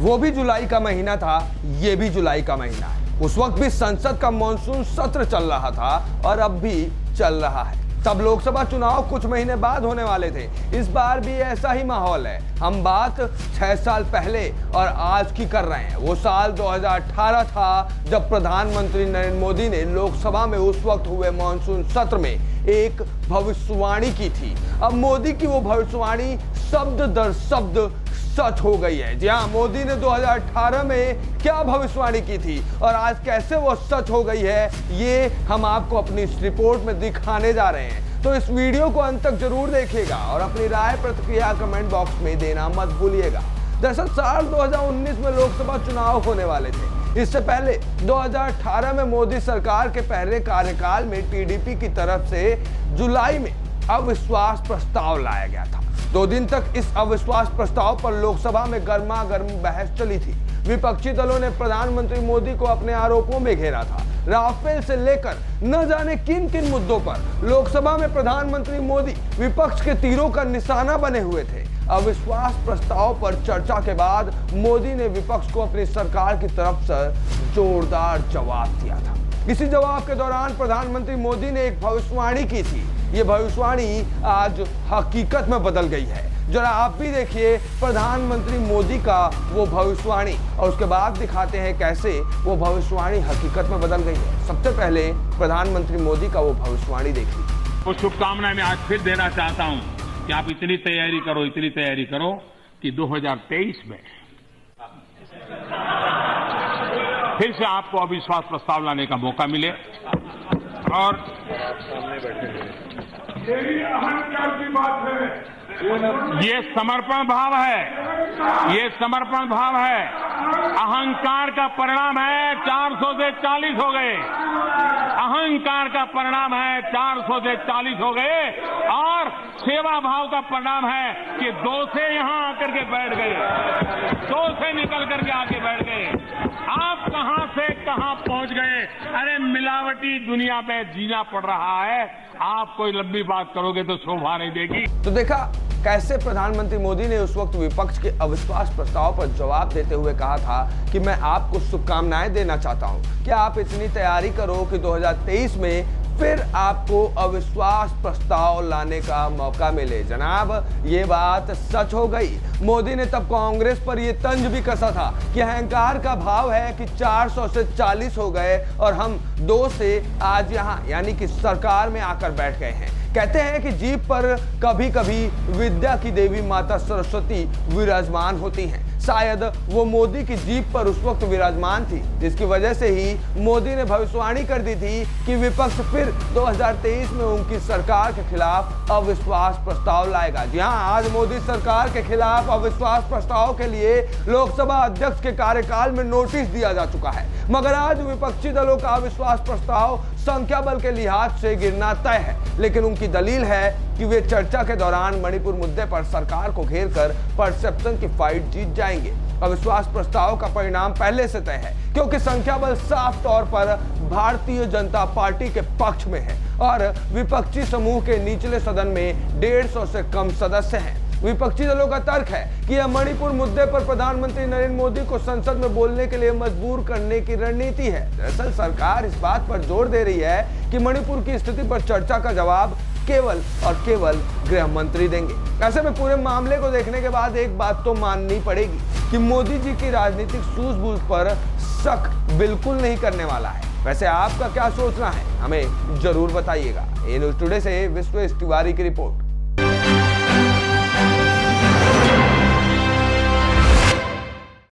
वो भी जुलाई का महीना था, ये भी जुलाई का महीना है। उस वक्त भी संसद का मॉनसून सत्र चल रहा था और अब भी चल रहा है। तब लोकसभा चुनाव कुछ महीने बाद होने वाले थे। इस बार भी ऐसा ही माहौल है। हम बात 6 साल पहले और आज की कर रहे हैं। वो साल 2018 था जब प्रधानमंत्री नरेंद्र मोदी ने लोकसभा में उस वक्त हुए मॉनसून सत्र में एक भविष्यवाणी की थी। अब मोदी की वो भविष्यवाणी शब्द दर शब्द सच हो गई है। जी हाँ, मोदी ने 2018 में क्या भविष्यवाणी की थी और आज कैसे वो सच हो गई है, ये हम आपको अपनी इस रिपोर्ट में दिखाने जा रहे हैं। तो इस वीडियो को अंत तक जरूर देखिएगा और अपनी राय प्रतिक्रिया कमेंट बॉक्स में देना मत भूलिएगा। दरअसल साल 2019 में लोकसभा चुनाव होने वाले थे। इससे पहले 2018 में मोदी सरकार के पहले कार्यकाल में टीडीपी की तरफ से जुलाई में अविश्वास प्रस्ताव लाया गया था। 2 दिन तक इस अविश्वास प्रस्ताव पर लोकसभा में गर्मा गर्म बहस चली थी। विपक्षी दलों ने प्रधानमंत्री मोदी को अपने आरोपों में घेरा था। राफेल से लेकर न जाने किन किन मुद्दों पर लोकसभा में प्रधानमंत्री मोदी विपक्ष के तीरों का निशाना बने हुए थे। अविश्वास प्रस्ताव पर चर्चा के बाद मोदी ने विपक्ष को अपनी सरकार की तरफ से जोरदार जवाब दिया था। इसी जवाब के दौरान प्रधानमंत्री मोदी ने एक भविष्यवाणी की थी। ये भविष्यवाणी आज हकीकत में बदल गई है। जरा आप भी देखिए प्रधानमंत्री मोदी का वो भविष्यवाणी और उसके बाद दिखाते हैं कैसे वो भविष्यवाणी हकीकत में बदल गई है। सबसे पहले प्रधानमंत्री मोदी का वो भविष्यवाणी देखिए। वो शुभकामनाएं मैं आज फिर देना चाहता हूं कि आप इतनी तैयारी करो कि 2023 में फिर से आपको अविश्वास प्रस्ताव लाने का मौका मिले और अहंकार की बात है। ये समर्पण भाव है, ये समर्पण भाव है। अहंकार का परिणाम है 400 से 40 हो गए। अहंकार का परिणाम है 400 से 40 हो गए और सेवा भाव का परिणाम है कि 2 से यहां आकर के बैठ गए, 2 से निकल करके आके बैठ गए। आप कहां से कहां पहुंच गए। अरे मिलावटी दुनिया में जीना पड़ रहा है। आप कोई लंबी बात करोगे तो शोभा नहीं देगी। तो देखा कैसे प्रधानमंत्री मोदी ने उस वक्त विपक्ष के अविश्वास प्रस्ताव पर जवाब देते हुए कहा था कि मैं आपको शुभकामनाएं देना चाहता हूं कि आप इतनी तैयारी करो कि 2023 में फिर आपको अविश्वास प्रस्ताव लाने का मौका मिले। जनाब, ये बात सच हो गई। मोदी ने तब कांग्रेस पर ये तंज भी कसा था कि अहंकार का भाव है कि 400 से 40 हो गए और हम 2 से आज यहाँ यानी कि सरकार में आकर बैठ गए हैं। कहते हैं कि जीभ पर कभी कभी विद्या की देवी माता सरस्वती विराजमान होती हैं। शायद वो मोदी की जीभ पर उस वक्त विराजमान थी, जिसकी वजह से ही मोदी ने भविष्यवाणी कर दी थी कि विपक्ष फिर 2023 में उनकी सरकार के खिलाफ अविश्वास प्रस्ताव लाएगा। जी हाँ, आज मोदी सरकार के खिलाफ अविश्वास प्रस्ताव के लिए लोकसभा अध्यक्ष के कार्यकाल में नोटिस दिया जा चुका है। मगर आज विपक्षी दलों का अविश्वास प्रस्ताव संख्या बल के लिहाज से गिरना तय है। लेकिन उनकी दलील है कि वे चर्चा के दौरान मणिपुर मुद्दे पर सरकार को घेरकर परसेप्शन की फाइट जीत जाएंगे। अविश्वास प्रस्ताव का परिणाम पहले से तय है क्योंकि संख्या बल साफ तौर पर भारतीय जनता पार्टी के पक्ष में है और विपक्षी समूह के निचले सदन में 150 से कम सदस्य हैं। विपक्षी दलों का तर्क है कि यह मणिपुर मुद्दे पर प्रधानमंत्री नरेंद्र मोदी को संसद में बोलने के लिए मजबूर करने की रणनीति है। दरअसल सरकार इस बात पर जोर दे रही है कि मणिपुर की स्थिति पर चर्चा का जवाब केवल और केवल गृह मंत्री देंगे। ऐसे में पूरे मामले को देखने के बाद एक बात तो माननी पड़ेगी कि मोदी जी की राजनीतिक सूझबूझ पर शक बिल्कुल नहीं करने वाला है। वैसे आपका क्या सोचना है, हमें जरूर बताइएगा। ए न्यूज़ टुडे से विश्वेश तिवारी की रिपोर्ट।